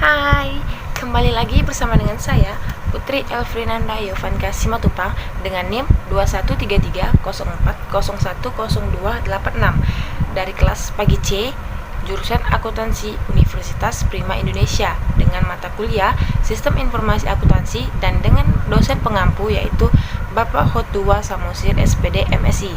Hai, kembali lagi bersama dengan saya Putri Elfrinanda Yovanka Simatupang dengan NIM 213304010286 dari kelas pagi C, jurusan Akuntansi Universitas Prima Indonesia dengan mata kuliah Sistem Informasi Akuntansi dan dengan dosen pengampu yaitu Bapak Hotua Samosir SPD MSI.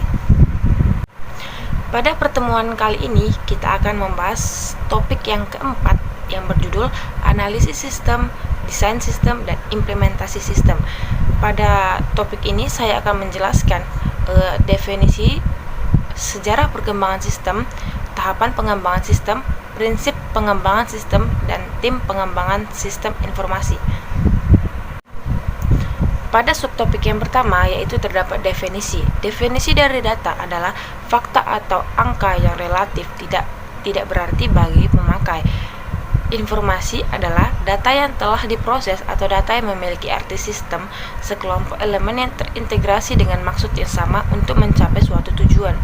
Pada pertemuan kali ini kita akan membahas topik yang keempat yang berjudul analisis sistem, desain sistem, dan implementasi sistem. Pada topik ini saya akan menjelaskan definisi, sejarah perkembangan sistem, tahapan pengembangan sistem, prinsip pengembangan sistem, dan tim pengembangan sistem informasi. Pada subtopik yang pertama yaitu terdapat definisi. Definisi dari data adalah fakta atau angka yang relatif tidak berarti bagi pemakai. Informasi adalah data yang telah diproses atau data yang memiliki arti sistem, sekelompok elemen yang terintegrasi dengan maksud yang sama untuk mencapai suatu tujuan.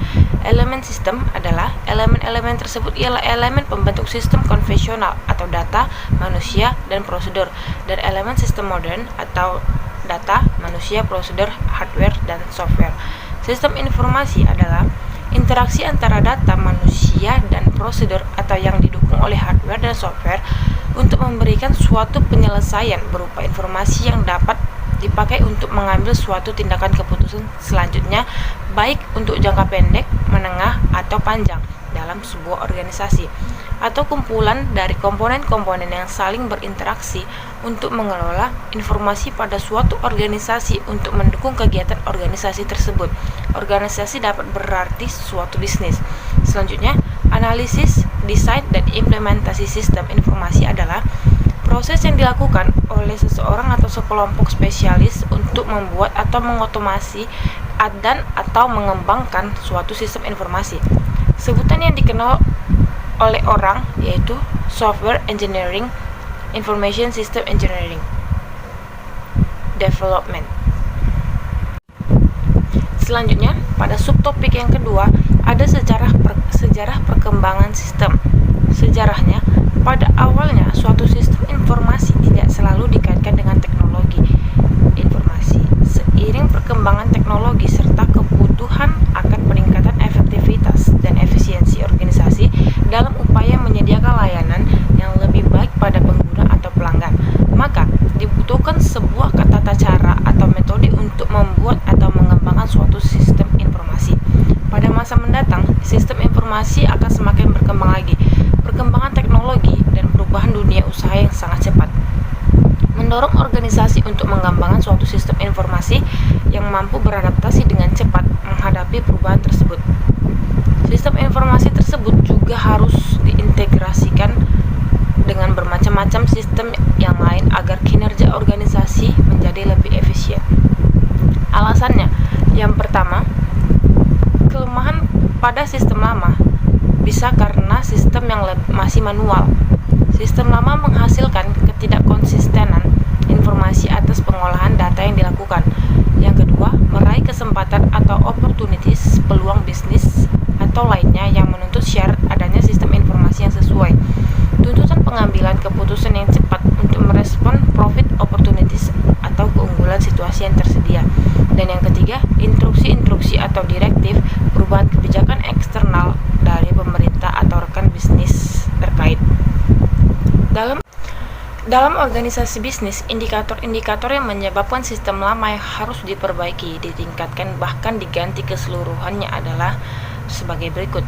Elemen sistem adalah elemen-elemen tersebut ialah elemen pembentuk sistem konvensional atau data, manusia, dan prosedur, dan elemen sistem modern atau data, manusia, prosedur, hardware, dan software. Sistem informasi adalah interaksi antara data, manusia, dan prosedur atau yang didukung oleh hardware dan software untuk memberikan suatu penyelesaian berupa informasi yang dapat dipakai untuk mengambil suatu tindakan keputusan selanjutnya, baik untuk jangka pendek, menengah, atau panjang dalam sebuah organisasi, atau kumpulan dari komponen-komponen yang saling berinteraksi untuk mengelola informasi pada suatu organisasi untuk mendukung kegiatan organisasi tersebut. Organisasi dapat berarti suatu bisnis. Selanjutnya, analisis, desain, dan implementasi sistem informasi adalah proses yang dilakukan oleh seseorang atau sekelompok spesialis untuk membuat atau mengotomasi dan atau mengembangkan suatu sistem informasi. Sebutan yang dikenal oleh orang yaitu software engineering, information system engineering, development. Selanjutnya, pada subtopik yang kedua ada sejarah perkembangan sistem. Sejarahnya, pada awalnya suatu sistem informasi tidak selalu dikaitkan dengan teknologi informasi. Seiring perkembangan teknologi serta kebutuhan akan peningkatan efektivitas dan efisiensi organisasi dalam upaya menyediakan layanan yang lebih baik pada pengguna atau pelanggan, maka dibutuhkan sebuah tata cara atau metode untuk membuat atau mengembangkan suatu sistem informasi. Pada masa mendatang, sistem informasi akan semakin berkembang lagi. Perkembangan teknologi dan perubahan dunia usaha yang sangat cepat mendorong organisasi untuk mengembangkan suatu sistem informasi yang mampu beradaptasi dengan cepat menghadapi perubahan tersebut. Sistem informasi tersebut juga harus diintegrasikan dengan bermacam-macam sistem yang lain agar kinerja organisasi menjadi lebih efisien. Alasannya, yang pertama, kelemahan pada sistem lama bisa karena sistem yang masih manual. Sistem lama menghasilkan ketidakkonsistenan informasi atas pengolahan data yang dilakukan. Yang kedua, meraih kesempatan atau opportunities, peluang bisnis atau lainnya yang menuntut syarat adanya sistem informasi yang sesuai. Tuntutan pengambilan keputusan yang cepat untuk merespon profit opportunities atau keunggulan situasi yang tersedia. Dan yang ketiga, instruksi-instruksi atau direktif perubahan kebijakan eksternal dari pemerintah atau rekan bisnis terkait. Dalam organisasi bisnis, indikator-indikator yang menyebabkan sistem lama yang harus diperbaiki, ditingkatkan, bahkan diganti keseluruhannya adalah sebagai berikut.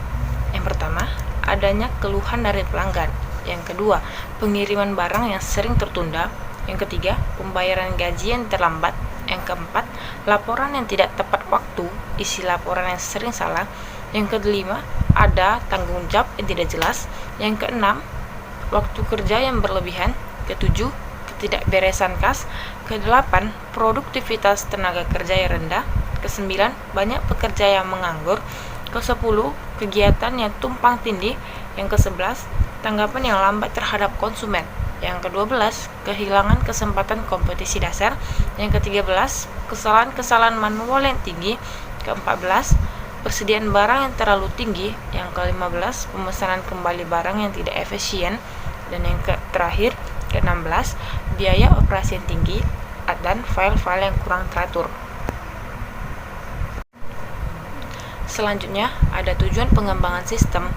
Yang pertama, adanya keluhan dari pelanggan. Yang kedua, pengiriman barang yang sering tertunda. Yang ketiga, pembayaran gaji yang terlambat. Yang keempat, laporan yang tidak tepat waktu, isi laporan yang sering salah. Yang kelima, ada tanggung jawab yang tidak jelas. Yang keenam, waktu kerja yang berlebihan. Ketujuh, ketidakberesan kas. Kedelapan, produktivitas tenaga kerja yang rendah. Kesembilan, banyak pekerja yang menganggur. Kesepuluh, kegiatan yang tumpang tindih. Yang kesebelas, tanggapan yang lambat terhadap konsumen. Yang ke-12, kehilangan kesempatan kompetisi dasar. Yang ke-13, kesalahan-kesalahan manual yang tinggi. Ke-14, persediaan barang yang terlalu tinggi. Yang ke-15, pemesanan kembali barang yang tidak efisien. Dan yang terakhir, Ke-16, biaya operasi yang tinggi dan file-file yang kurang teratur. Selanjutnya, ada tujuan pengembangan sistem,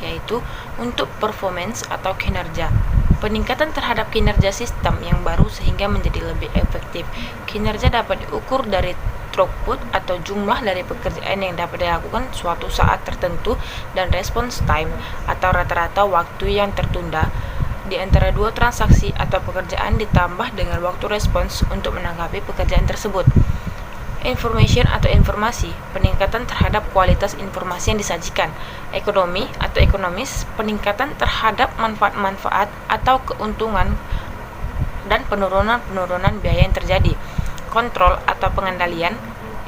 yaitu untuk performance atau kinerja. Peningkatan terhadap kinerja sistem yang baru sehingga menjadi lebih efektif. Kinerja dapat diukur dari throughput atau jumlah dari pekerjaan yang dapat dilakukan suatu saat tertentu dan response time atau rata-rata waktu yang tertunda di antara dua transaksi atau pekerjaan ditambah dengan waktu respons untuk menanggapi pekerjaan tersebut. Information atau informasi, peningkatan terhadap kualitas informasi yang disajikan. Ekonomi atau ekonomis, peningkatan terhadap manfaat-manfaat atau keuntungan dan penurunan biaya yang terjadi. Kontrol atau pengendalian,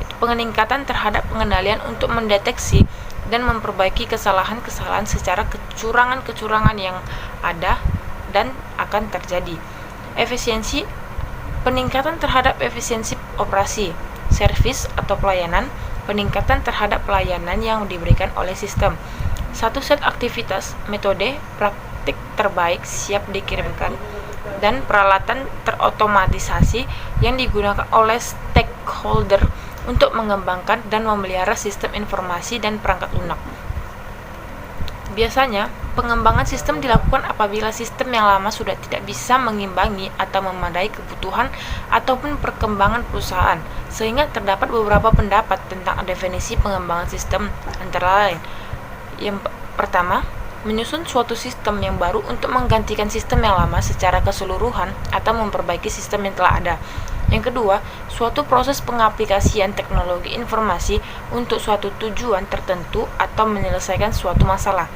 itu peningkatan terhadap pengendalian untuk mendeteksi dan memperbaiki kesalahan-kesalahan secara kecurangan-kecurangan yang ada dan akan terjadi. Efisiensi, peningkatan terhadap efisiensi operasi. Servis atau pelayanan, peningkatan terhadap pelayanan yang diberikan oleh sistem. Satu set aktivitas, metode, praktik terbaik siap dikirimkan, dan peralatan terotomatisasi yang digunakan oleh stakeholder untuk mengembangkan dan memelihara sistem informasi dan perangkat lunak. Biasanya, pengembangan sistem dilakukan apabila sistem yang lama sudah tidak bisa mengimbangi atau memadai kebutuhan ataupun perkembangan perusahaan, sehingga terdapat beberapa pendapat tentang definisi pengembangan sistem, antara lain. Yang pertama, menyusun suatu sistem yang baru untuk menggantikan sistem yang lama secara keseluruhan atau memperbaiki sistem yang telah ada. Yang kedua, suatu proses pengaplikasian teknologi informasi untuk suatu tujuan tertentu atau menyelesaikan suatu masalah.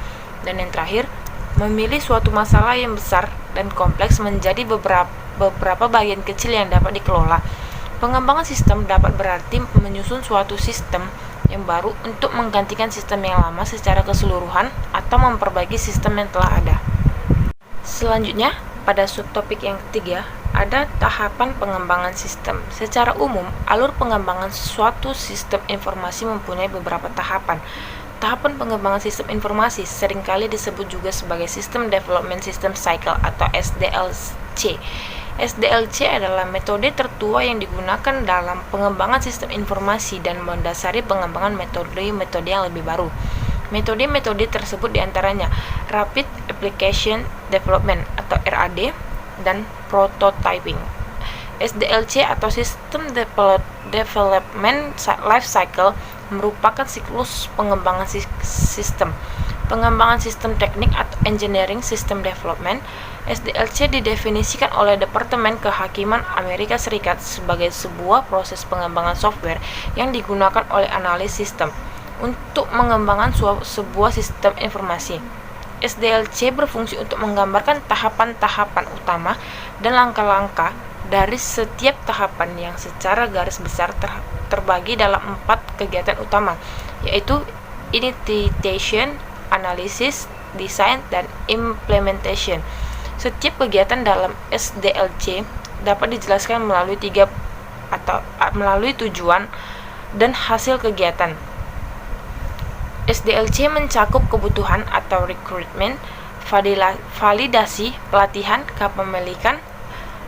Dan yang terakhir, memilih suatu masalah yang besar dan kompleks menjadi beberapa bagian kecil yang dapat dikelola. Pengembangan sistem dapat berarti menyusun suatu sistem yang baru untuk menggantikan sistem yang lama secara keseluruhan atau memperbaiki sistem yang telah ada. Selanjutnya, pada subtopik yang ketiga, ada tahapan pengembangan sistem. Secara umum, alur pengembangan suatu sistem informasi mempunyai beberapa tahapan. Tahapan pengembangan sistem informasi seringkali disebut juga sebagai System Development System Cycle atau SDLC. SDLC adalah metode tertua yang digunakan dalam pengembangan sistem informasi dan mendasari pengembangan metode-metode yang lebih baru. Metode-metode tersebut diantaranya Rapid Application Development atau RAD dan Prototyping. SDLC atau System Development Life Cycle merupakan siklus pengembangan sistem. Pengembangan sistem teknik atau Engineering System Development. SDLC didefinisikan oleh Departemen Kehakiman Amerika Serikat sebagai sebuah proses pengembangan software yang digunakan oleh analis sistem untuk mengembangkan sebuah sistem informasi. SDLC berfungsi untuk menggambarkan tahapan-tahapan utama dan langkah-langkah dari setiap tahapan yang secara garis besar terbagi dalam 4 kegiatan utama, yaitu initiation, analysis, design, dan implementation. Setiap kegiatan dalam SDLC dapat dijelaskan melalui melalui tujuan dan hasil kegiatan. SDLC mencakup kebutuhan atau recruitment, validasi, pelatihan, kepemilikan,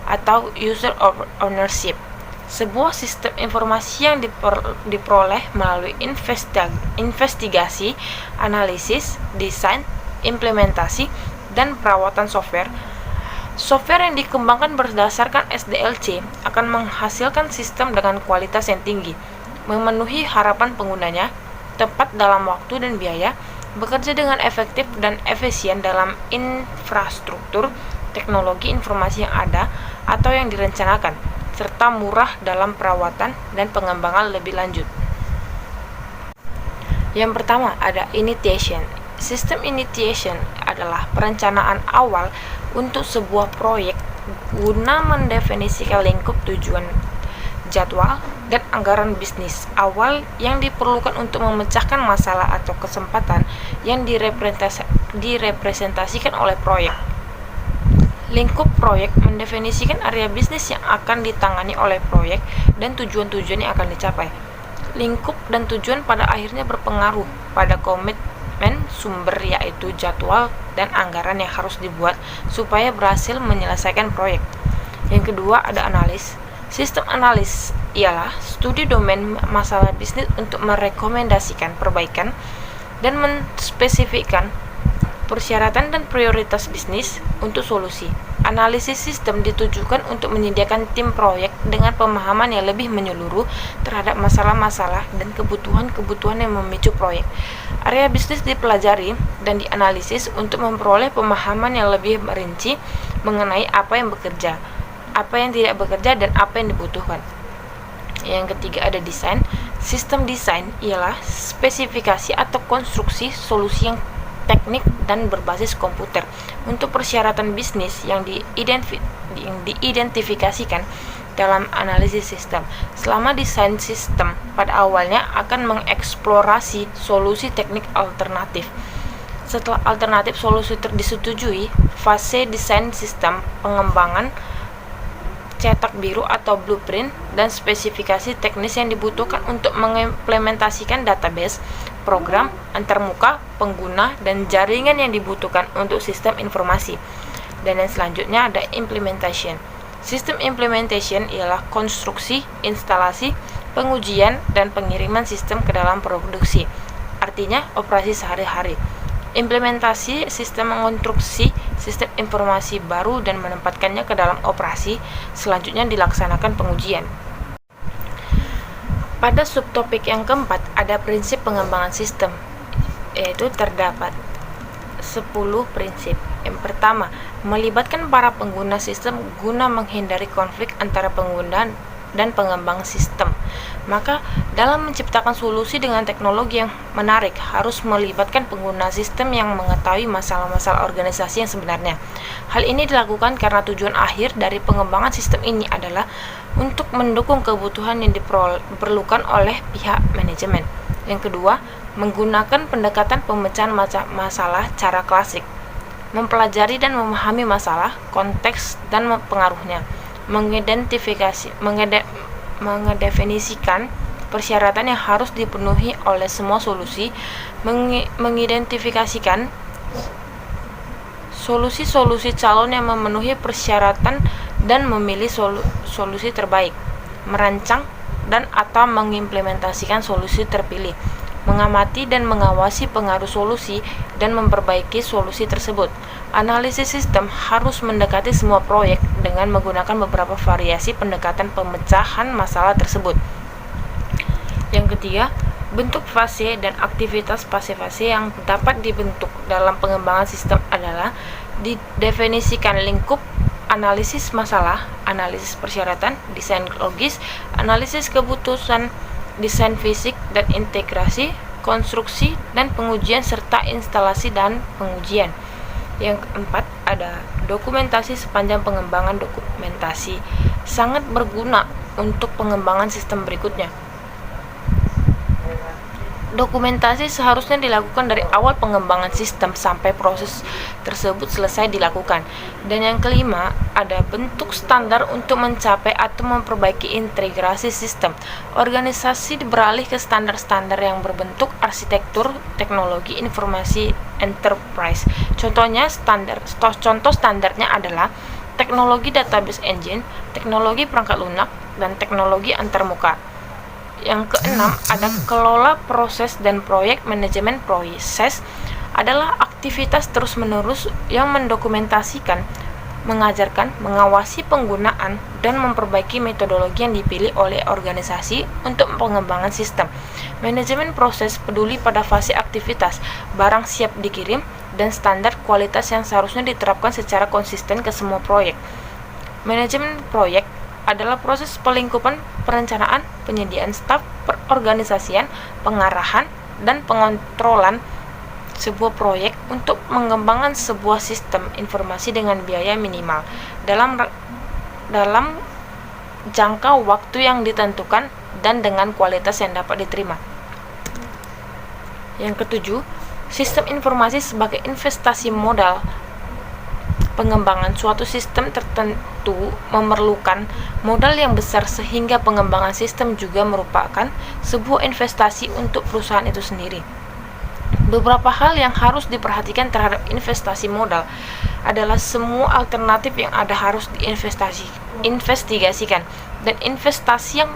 atau user ownership. Sebuah sistem informasi yang diperoleh melalui investigasi, analisis, desain, implementasi, dan perawatan software. Software yang dikembangkan berdasarkan SDLC akan menghasilkan sistem dengan kualitas yang tinggi, memenuhi harapan penggunanya, tepat dalam waktu dan biaya, bekerja dengan efektif dan efisien dalam infrastruktur teknologi informasi yang ada atau yang direncanakan, serta murah dalam perawatan dan pengembangan lebih lanjut. Yang pertama ada initiation. Sistem initiation adalah perencanaan awal untuk sebuah proyek guna mendefinisikan lingkup tujuan, jadwal, dan anggaran bisnis awal yang diperlukan untuk memecahkan masalah atau kesempatan yang direpresentasikan oleh proyek. Lingkup proyek mendefinisikan area bisnis yang akan ditangani oleh proyek dan tujuan-tujuan yang akan dicapai. Lingkup dan tujuan pada akhirnya berpengaruh pada komitmen sumber, yaitu jadwal dan anggaran yang harus dibuat supaya berhasil menyelesaikan proyek. Yang kedua ada analis. Sistem analis ialah studi domain masalah bisnis untuk merekomendasikan perbaikan dan menspesifikkan persyaratan dan prioritas bisnis untuk solusi. Analisis sistem ditujukan untuk menyediakan tim proyek dengan pemahaman yang lebih menyeluruh terhadap masalah-masalah dan kebutuhan-kebutuhan yang memicu proyek. Area bisnis dipelajari dan dianalisis untuk memperoleh pemahaman yang lebih merinci mengenai apa yang bekerja, apa yang tidak bekerja, dan apa yang dibutuhkan. Yang ketiga ada desain. Sistem desain ialah spesifikasi atau konstruksi solusi yang teknik dan berbasis komputer untuk persyaratan bisnis yang diidentifikasikan dalam analisis sistem. Selama desain sistem pada awalnya akan mengeksplorasi solusi teknik alternatif. Setelah alternatif solusi disetujui, fase desain sistem, pengembangan, cetak biru atau blueprint, dan spesifikasi teknis yang dibutuhkan untuk mengimplementasikan database, program, antarmuka, pengguna, dan jaringan yang dibutuhkan untuk sistem informasi. Dan yang selanjutnya ada implementation. Sistem implementation ialah konstruksi, instalasi, pengujian, dan pengiriman sistem ke dalam produksi. Artinya operasi sehari-hari. Implementasi sistem mengonstruksi sistem informasi baru dan menempatkannya ke dalam operasi. Selanjutnya dilaksanakan pengujian. Pada subtopik yang keempat ada prinsip pengembangan sistem, yaitu terdapat 10 prinsip. Yang pertama, melibatkan para pengguna sistem guna menghindari konflik antara pengguna dan pengembang sistem. Maka dalam menciptakan solusi dengan teknologi yang menarik harus melibatkan pengguna sistem yang mengetahui masalah-masalah organisasi yang sebenarnya. Hal ini dilakukan karena tujuan akhir dari pengembangan sistem ini adalah untuk mendukung kebutuhan yang diperlukan oleh pihak manajemen. Yang kedua, menggunakan pendekatan pemecahan masalah cara klasik, mempelajari dan memahami masalah, konteks dan pengaruhnya, mengedefinisikan persyaratan yang harus dipenuhi oleh semua solusi, mengidentifikasikan solusi-solusi calon yang memenuhi persyaratan dan memilih solusi terbaik, merancang dan atau mengimplementasikan solusi terpilih, mengamati dan mengawasi pengaruh solusi dan memperbaiki solusi tersebut. Analisis sistem harus mendekati semua proyek dengan menggunakan beberapa variasi pendekatan pemecahan masalah tersebut. Yang ketiga, bentuk fase dan aktivitas fase-fase yang dapat dibentuk dalam pengembangan sistem adalah didefinisikan lingkup, analisis masalah, analisis persyaratan, desain logis, analisis kebutuhan, desain fisik dan integrasi, konstruksi dan pengujian serta instalasi dan pengujian. Yang keempat ada dokumentasi. Sepanjang pengembangan dokumentasi sangat berguna untuk pengembangan sistem berikutnya. Dokumentasi seharusnya dilakukan dari awal pengembangan sistem sampai proses tersebut selesai dilakukan. Dan yang kelima, ada bentuk standar untuk mencapai atau memperbaiki integrasi sistem. Organisasi beralih ke standar-standar yang berbentuk arsitektur teknologi informasi enterprise. Contoh standarnya adalah teknologi database engine, teknologi perangkat lunak, dan teknologi antarmuka. Yang keenam ada kelola proses dan proyek. Manajemen proses adalah aktivitas terus-menerus yang mendokumentasikan, mengajarkan, mengawasi penggunaan, dan memperbaiki metodologi yang dipilih oleh organisasi untuk pengembangan sistem. Manajemen proses peduli pada fase aktivitas, barang siap dikirim, dan standar kualitas yang seharusnya diterapkan secara konsisten ke semua proyek. Manajemen proyek adalah proses pelingkupan perencanaan, penyediaan staf, perorganisasian, pengarahan, dan pengontrolan sebuah proyek untuk mengembangkan sebuah sistem informasi dengan biaya minimal dalam jangka waktu yang ditentukan dan dengan kualitas yang dapat diterima. Yang ketujuh, sistem informasi sebagai investasi modal. Pengembangan suatu sistem tertentu memerlukan modal yang besar sehingga pengembangan sistem juga merupakan sebuah investasi untuk perusahaan itu sendiri. Beberapa hal yang harus diperhatikan terhadap investasi modal adalah semua alternatif yang ada harus diinvestigasikan, dan investasi yang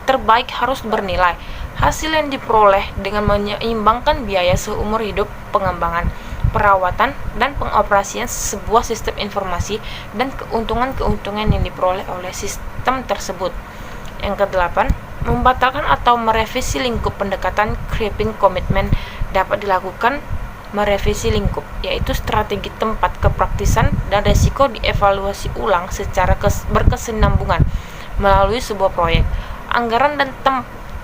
terbaik harus bernilai. Hasil yang diperoleh dengan menyeimbangkan biaya seumur hidup pengembangan, perawatan, dan pengoperasian sebuah sistem informasi dan keuntungan-keuntungan yang diperoleh oleh sistem tersebut. Yang kedelapan, membatalkan atau merevisi lingkup pendekatan creeping commitment dapat dilakukan. Merevisi lingkup, yaitu strategi tempat kepraktisan dan resiko dievaluasi ulang secara berkesinambungan melalui sebuah proyek. Anggaran dan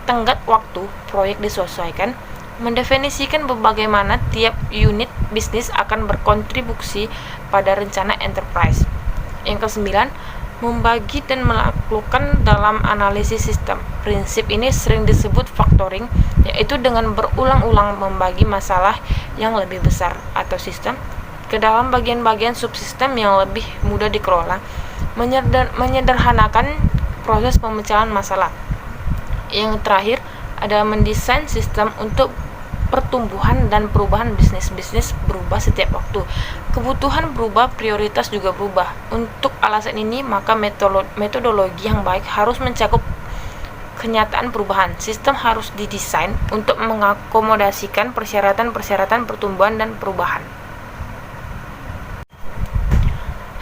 tenggat waktu proyek disesuaikan, mendefinisikan bagaimana tiap unit bisnis akan berkontribusi pada rencana enterprise. Yang kesembilan, membagi dan melakukan dalam analisis sistem. Prinsip ini sering disebut factoring, yaitu dengan berulang-ulang membagi masalah yang lebih besar atau sistem ke dalam bagian-bagian subsistem yang lebih mudah dikelola, menyederhanakan proses pemecahan masalah. Yang terakhir adalah mendesain sistem untuk pertumbuhan dan perubahan. Bisnis berubah setiap waktu, kebutuhan berubah, prioritas juga berubah. Untuk alasan ini, maka metodologi yang baik harus mencakup kenyataan perubahan. Sistem harus didesain untuk mengakomodasikan persyaratan-persyaratan pertumbuhan dan perubahan.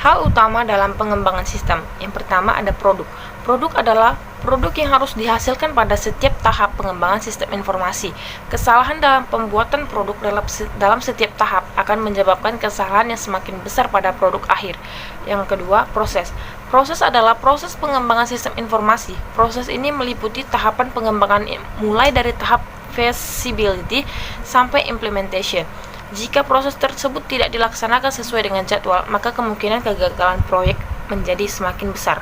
Hal utama dalam pengembangan sistem. Yang pertama ada produk. Produk adalah produk yang harus dihasilkan pada setiap tahap pengembangan sistem informasi. Kesalahan dalam pembuatan produk dalam setiap tahap akan menyebabkan kesalahan yang semakin besar pada produk akhir. Yang kedua, proses. Proses adalah proses pengembangan sistem informasi. Proses ini meliputi tahapan pengembangan mulai dari tahap feasibility sampai implementation. Jika proses tersebut tidak dilaksanakan sesuai dengan jadwal, maka kemungkinan kegagalan proyek menjadi semakin besar.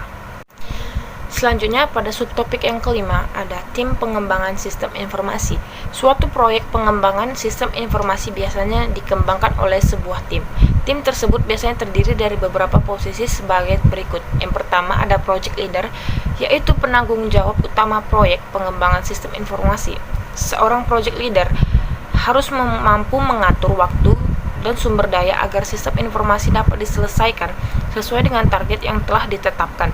Selanjutnya, pada subtopik yang kelima, ada tim pengembangan sistem informasi. Suatu proyek pengembangan sistem informasi biasanya dikembangkan oleh sebuah tim. Tim tersebut biasanya terdiri dari beberapa posisi sebagai berikut. Yang pertama ada project leader, yaitu penanggung jawab utama proyek pengembangan sistem informasi. Seorang project leader harus mampu mengatur waktu dan sumber daya agar sistem informasi dapat diselesaikan sesuai dengan target yang telah ditetapkan.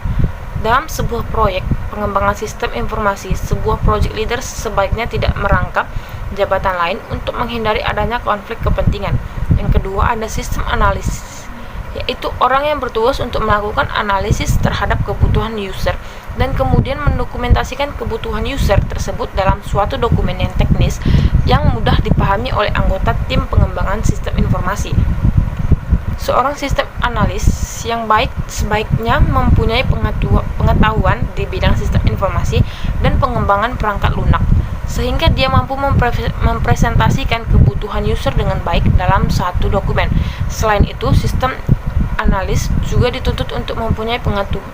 Dalam sebuah proyek pengembangan sistem informasi, sebuah project leader sebaiknya tidak merangkap jabatan lain untuk menghindari adanya konflik kepentingan. Yang kedua ada sistem analisis, yaitu orang yang bertugas untuk melakukan analisis terhadap kebutuhan user dan kemudian mendokumentasikan kebutuhan user tersebut dalam suatu dokumen yang teknis yang mudah dipahami oleh anggota tim pengembangan sistem informasi. Seorang sistem analis yang baik sebaiknya mempunyai pengetahuan di bidang sistem informasi dan pengembangan perangkat lunak, sehingga dia mampu mempresentasikan kebutuhan user dengan baik dalam satu dokumen. Selain itu, sistem analis juga dituntut untuk mempunyai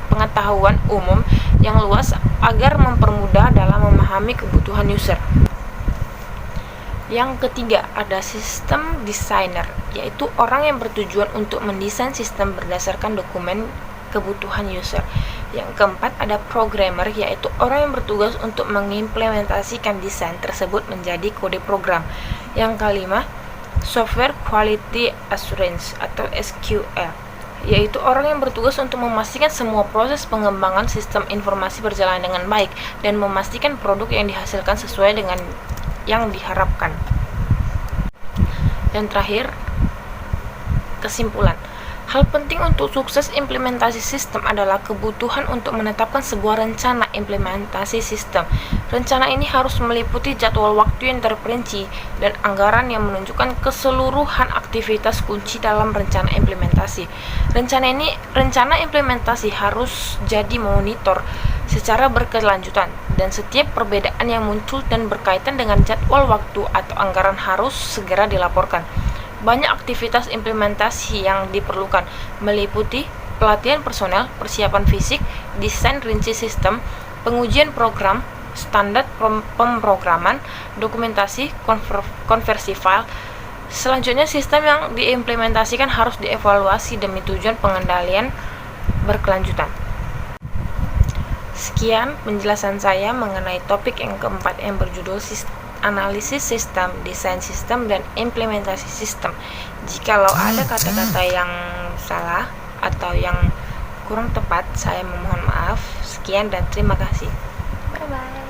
pengetahuan umum yang luas agar mempermudah dalam memahami kebutuhan user. Yang ketiga ada sistem designer, yaitu orang yang bertujuan untuk mendesain sistem berdasarkan dokumen kebutuhan user. Yang keempat ada programmer, yaitu orang yang bertugas untuk mengimplementasikan desain tersebut menjadi kode program. Yang kelima, software quality assurance atau SQL, yaitu orang yang bertugas untuk memastikan semua proses pengembangan sistem informasi berjalan dengan baik dan memastikan produk yang dihasilkan sesuai dengan yang diharapkan. Yang terakhir, kesimpulan. Hal penting untuk sukses implementasi sistem adalah kebutuhan untuk menetapkan sebuah rencana implementasi sistem. Rencana ini harus meliputi jadwal waktu yang terperinci dan anggaran yang menunjukkan keseluruhan aktivitas kunci dalam rencana implementasi. Rencana implementasi harus jadi monitor secara berkelanjutan, dan setiap perbedaan yang muncul dan berkaitan dengan jadwal waktu atau anggaran harus segera dilaporkan. Banyak aktivitas implementasi yang diperlukan, meliputi pelatihan personel, persiapan fisik, desain rinci sistem, pengujian program, standar pemrograman, dokumentasi, konversi file. Selanjutnya, sistem yang diimplementasikan harus dievaluasi demi tujuan pengendalian berkelanjutan. Sekian penjelasan saya mengenai topik yang keempat yang berjudul analisis sistem, desain sistem, dan implementasi sistem. Jikalau ada kata-kata yang salah atau yang kurang tepat, saya memohon maaf. Sekian dan terima kasih. Bye-bye.